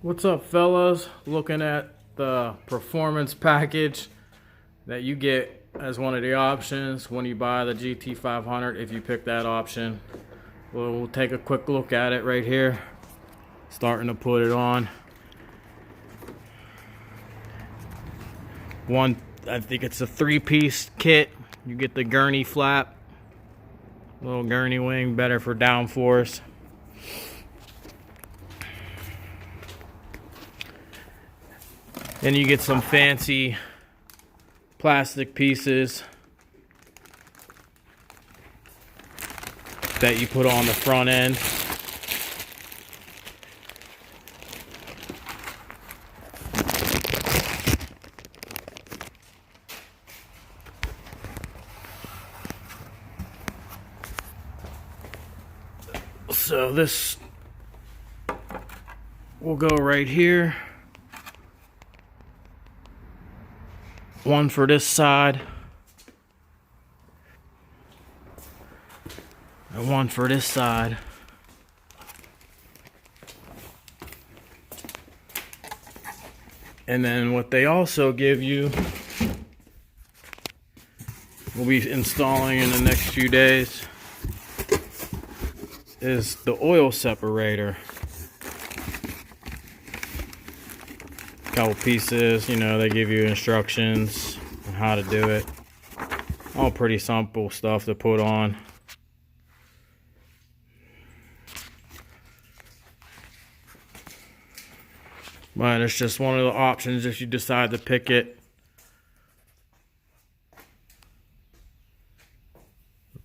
What's up, fellas? Looking at the performance package that you get as one of the options when you buy the GT500. If you pick that option, we'll take a quick look at it right here. Starting to put it on. I think it's a 3-piece kit. You get the gurney flap, little gurney wing, better for downforce. Then you get some fancy plastic pieces that you put on the front end. So this will go right here. One for this side and one for this side. And then what they also give you, we'll be installing in the next few days, is the oil separator. Couple pieces, you know, they give you instructions on how to do it. All pretty simple stuff to put on. But it's just one of the options if you decide to pick it.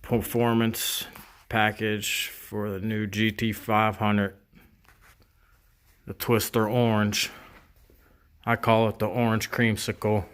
Performance package for the new GT500. The Twister Orange. I call it the orange creamsicle.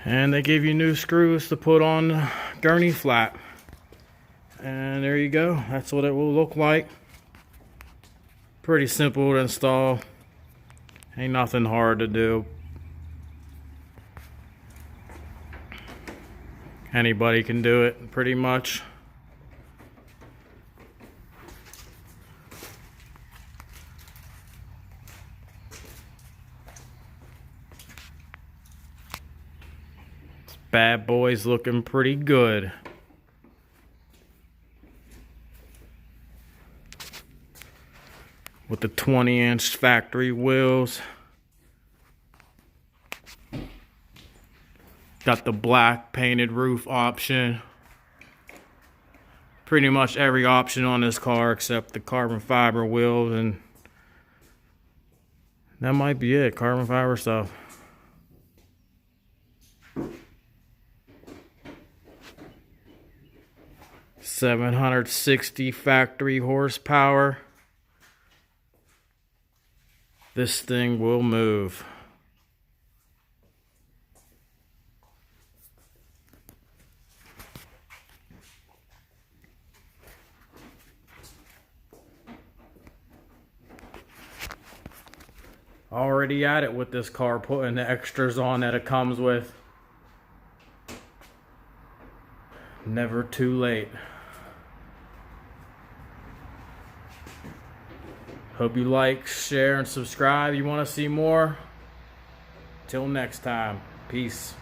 And they give you new screws to put on the gurney flap. And there you go. That's what it will look like. Pretty simple to install. Ain't nothing hard to do. Anybody can do it, pretty much. Bad boy's looking pretty good. With the 20-inch factory wheels. Got the black painted roof option. Pretty much every option on this car except the carbon fiber wheels, and that might be it. Carbon fiber stuff. $760 factory horsepower. This thing will move. Already at it with this car, putting the extras on that it comes with. Never too late. Hope you like, share, and subscribe. You want to see more? Till next time. Peace.